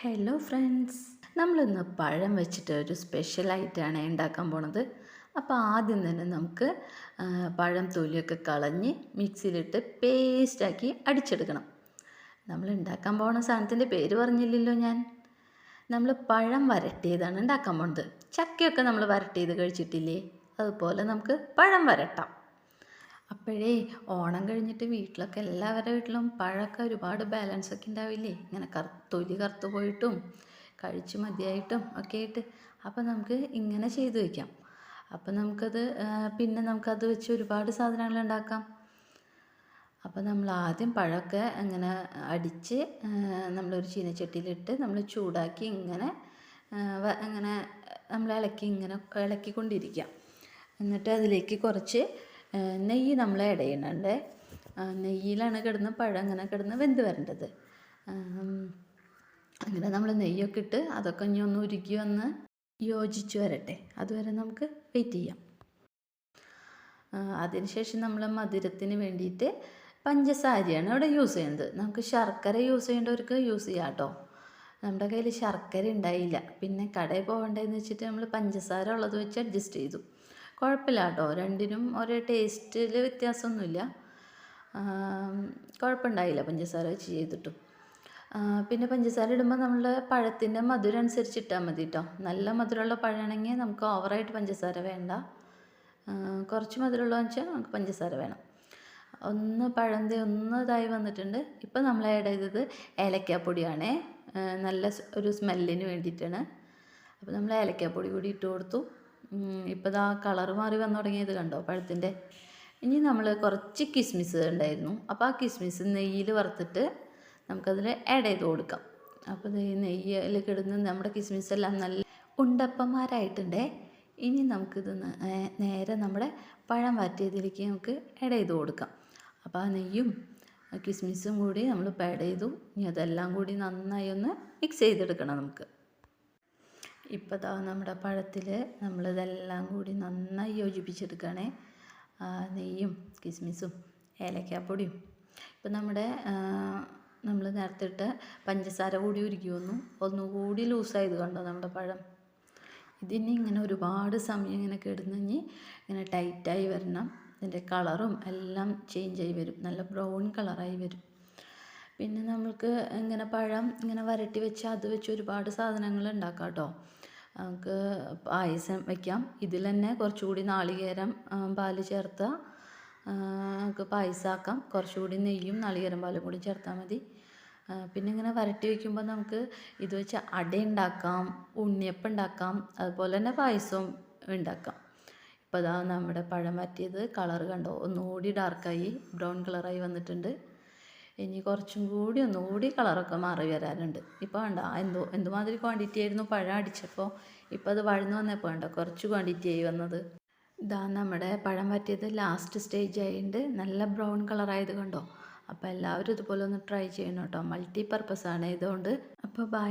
Hello friends, നമ്മളിന്ന് പഴം വെച്ചിട്ട് ഒരു സ്പെഷ്യലായിട്ടാണ് ഉണ്ടാക്കാൻ പോണത്. അപ്പോൾ ആദ്യം തന്നെ നമുക്ക് പഴം തൊലിയൊക്കെ കളഞ്ഞ് മിക്സിയിലിട്ട് പേസ്റ്റാക്കി അടിച്ചെടുക്കണം. നമ്മൾ ഉണ്ടാക്കാൻ പോണ സാധനത്തിൻ്റെ പേര് പറഞ്ഞില്ലല്ലോ ഞാൻ. നമ്മൾ പഴം വരട്ടിയതാണ് ഉണ്ടാക്കാൻ പോണത്. ചക്കയൊക്കെ നമ്മൾ വരട്ടിയത് കഴിച്ചിട്ടില്ലേ? അതുപോലെ നമുക്ക് പഴം വരട്ടാം. അപ്പോഴേ ഓണം കഴിഞ്ഞിട്ട് വീട്ടിലൊക്കെ എല്ലാവരുടെ വീട്ടിലും പഴമൊക്കെ ഒരുപാട് ബാലൻസ് ഒക്കെ ഉണ്ടാവില്ലേ, ഇങ്ങനെ തൊലി കറുത്ത് പോയിട്ടും കഴിച്ച് മതിയായിട്ടും ഒക്കെ ആയിട്ട്. അപ്പോൾ നമുക്ക് ഇങ്ങനെ ചെയ്ത് വയ്ക്കാം. അപ്പോൾ നമുക്കത് പിന്നെ നമുക്കത് വെച്ച് ഒരുപാട് സാധനങ്ങൾ ഉണ്ടാക്കാം. അപ്പോൾ നമ്മൾ ആദ്യം പഴമൊക്കെ ഇങ്ങനെ അടിച്ച് നമ്മളൊരു ചീനച്ചട്ടിയിലിട്ട് നമ്മൾ ചൂടാക്കി ഇങ്ങനെ ഇങ്ങനെ നമ്മൾ ഇളക്കിക്കൊണ്ടിരിക്കാം. എന്നിട്ട് അതിലേക്ക് കുറച്ച് നെയ്യ് നമ്മൾ ആഡ് ചെയ്യുന്നുണ്ട്. നെയ്യിലാണ് പഴം ഇങ്ങനെ കിടന്ന് വെന്ത് വരേണ്ടത്. അങ്ങനെ നമ്മൾ നെയ്യൊക്കെ ഇട്ട് അതൊക്കെ ഇനി ഒന്ന് ഉരുക്കി വന്ന് യോജിച്ച് വരട്ടെ. അതുവരെ നമുക്ക് വെയിറ്റ് ചെയ്യാം. അതിനുശേഷം നമ്മൾ മധുരത്തിന് വേണ്ടിയിട്ട് പഞ്ചസാരയാണ് ഇവിടെ യൂസ് ചെയ്യുന്നത്. നമുക്ക് ശർക്കര യൂസ് ചെയ്യേണ്ടവർക്ക് യൂസ് ചെയ്യാം കേട്ടോ. നമ്മുടെ കയ്യിൽ ശർക്കര ഉണ്ടായില്ല, പിന്നെ കടയിൽ പോകേണ്ടതെന്ന് വെച്ചിട്ട് നമ്മൾ പഞ്ചസാര ഉള്ളത് വെച്ച് അഡ്ജസ്റ്റ് ചെയ്തു. കുഴപ്പമില്ല കേട്ടോ, രണ്ടിനും ഒരേ ടേസ്റ്റിൽ വ്യത്യാസമൊന്നുമില്ല. കുഴപ്പമുണ്ടായില്ല പഞ്ചസാര വെച്ച് ചെയ്തിട്ടും. പിന്നെ പഞ്ചസാര ഇടുമ്പോൾ നമ്മൾ പഴത്തിൻ്റെ മധുരം അനുസരിച്ച് ഇട്ടാൽ മതി കേട്ടോ. നല്ല മധുരമുള്ള പഴമാണെങ്കിൽ നമുക്ക് ഓവറായിട്ട് പഞ്ചസാര വേണ്ട. കുറച്ച് മധുരമുള്ളതെന്ന് വെച്ചാൽ നമുക്ക് പഞ്ചസാര വേണം. ഒന്ന് ഇതായി വന്നിട്ടുണ്ട്. ഇപ്പം നമ്മൾ ആഡ് ചെയ്തത് ഏലക്കാപ്പൊടിയാണേ, നല്ല ഒരു സ്മെല്ലിന് വേണ്ടിയിട്ടാണ്. അപ്പോൾ നമ്മൾ ഏലക്കാപ്പൊടി കൂടി ഇട്ട് കൊടുത്തു. ഇപ്പോൾ ഇതാ കളറ് മാറി വന്നു തുടങ്ങിയത് കണ്ടോ പഴത്തിൻ്റെ. ഇനി നമ്മൾ കുറച്ച് കിസ്മിസ് ഉണ്ടായിരുന്നു, അപ്പോൾ ആ കിസ്മിസ് നെയ്യിൽ വറുത്തിട്ട് നമുക്കതിൽ ആഡ് ചെയ്ത് കൊടുക്കാം. അപ്പോൾ ഈ നെയ്യിൽ കിടന്ന് നമ്മുടെ കിസ്മിസ് എല്ലാം നല്ല ഉണ്ടപ്പന്മാരായിട്ടുണ്ടേ. ഇനി നമുക്കിത് നേരെ നമ്മുടെ പഴം വാറ്റിയതിലേക്ക് നമുക്ക് ആഡ് ചെയ്ത് കൊടുക്കാം. അപ്പോൾ ആ നെയ്യും കിസ്മിസും കൂടി നമ്മൾ ആഡ് ചെയ്തു. ഇനി അതെല്ലാം കൂടി നന്നായി ഒന്ന് മിക്സ് ചെയ്തെടുക്കണം നമുക്ക്. ഇപ്പോൾ ദാ നമ്മുടെ പഴത്തിൽ നമ്മളിതെല്ലാം കൂടി നന്നായി യോജിപ്പിച്ചെടുക്കുകയാണേ. നെയ്യും കിസ്മിസും ഏലക്കാപ്പൊടിയും. ഇപ്പം നമ്മൾ നേരത്തെ ഇട്ട പഞ്ചസാര കൂടി ഉരുക്കി ഒന്നുകൂടി ലൂസായത് കണ്ടോ നമ്മുടെ പഴം. ഇതിന് ഇങ്ങനെ ഒരുപാട് സമയം ഇങ്ങനെ കിടന്നിഞ്ഞ് ഇങ്ങനെ ടൈറ്റായി വരണം. ഇതിൻ്റെ കളറും എല്ലാം ചേഞ്ചായി വരും, നല്ല ബ്രൗൺ കളറായി വരും. പിന്നെ നമുക്ക് ഇങ്ങനെ പഴം ഇങ്ങനെ വരട്ടി വെച്ച് അത് വെച്ച് ഒരുപാട് സാധനങ്ങൾ ഉണ്ടാക്കാം കേട്ടോ. നമുക്ക് പായസം വയ്ക്കാം. ഇതിൽ തന്നെ കുറച്ചുകൂടി നാളികേരം പാല് ചേർത്ത് നമുക്ക് പായസമാക്കാം. കുറച്ചുകൂടി നെയ്യും നാളികേരം പാലും കൂടി ചേർത്താൽ മതി. പിന്നെ ഇങ്ങനെ വരട്ടി വയ്ക്കുമ്പോൾ നമുക്ക് ഇത് വെച്ച് അട ഉണ്ടാക്കാം, ഉണ്ണിയപ്പം ഉണ്ടാക്കാം, അതുപോലെ തന്നെ പായസവും ഉണ്ടാക്കാം. ഇപ്പോൾ അതാ നമ്മുടെ പഴം വറ്റിയത് കളറ് കണ്ടോ, ഒന്നുകൂടി ഡാർക്കായി ബ്രൗൺ കളറായി വന്നിട്ടുണ്ട്. ഇനി ഒന്നുകൂടി കളറൊക്കെ മാറി വരാനുണ്ട്. ഇപ്പോൾ വേണ്ട എന്തുമാതിരി ക്വാണ്ടിറ്റി ആയിരുന്നു പഴം അടിച്ചപ്പോൾ. ഇപ്പോൾ അത് വഴന്ന് വന്നപ്പോൾ വേണ്ട കുറച്ച് ക്വാണ്ടിറ്റി ആയി വന്നത്. ഇതാ നമ്മുടെ പഴം പറ്റിയത് ലാസ്റ്റ് സ്റ്റേജ് ആയിട്ടുണ്ട്. നല്ല ബ്രൗൺ കളറായത് കണ്ടോ. അപ്പോൾ എല്ലാവരും ഇതുപോലെ ഒന്ന് ട്രൈ ചെയ്യണം കേട്ടോ. മൾട്ടി പർപ്പസ് ആണ് ഇതുകൊണ്ട്. അപ്പോൾ ബൈ.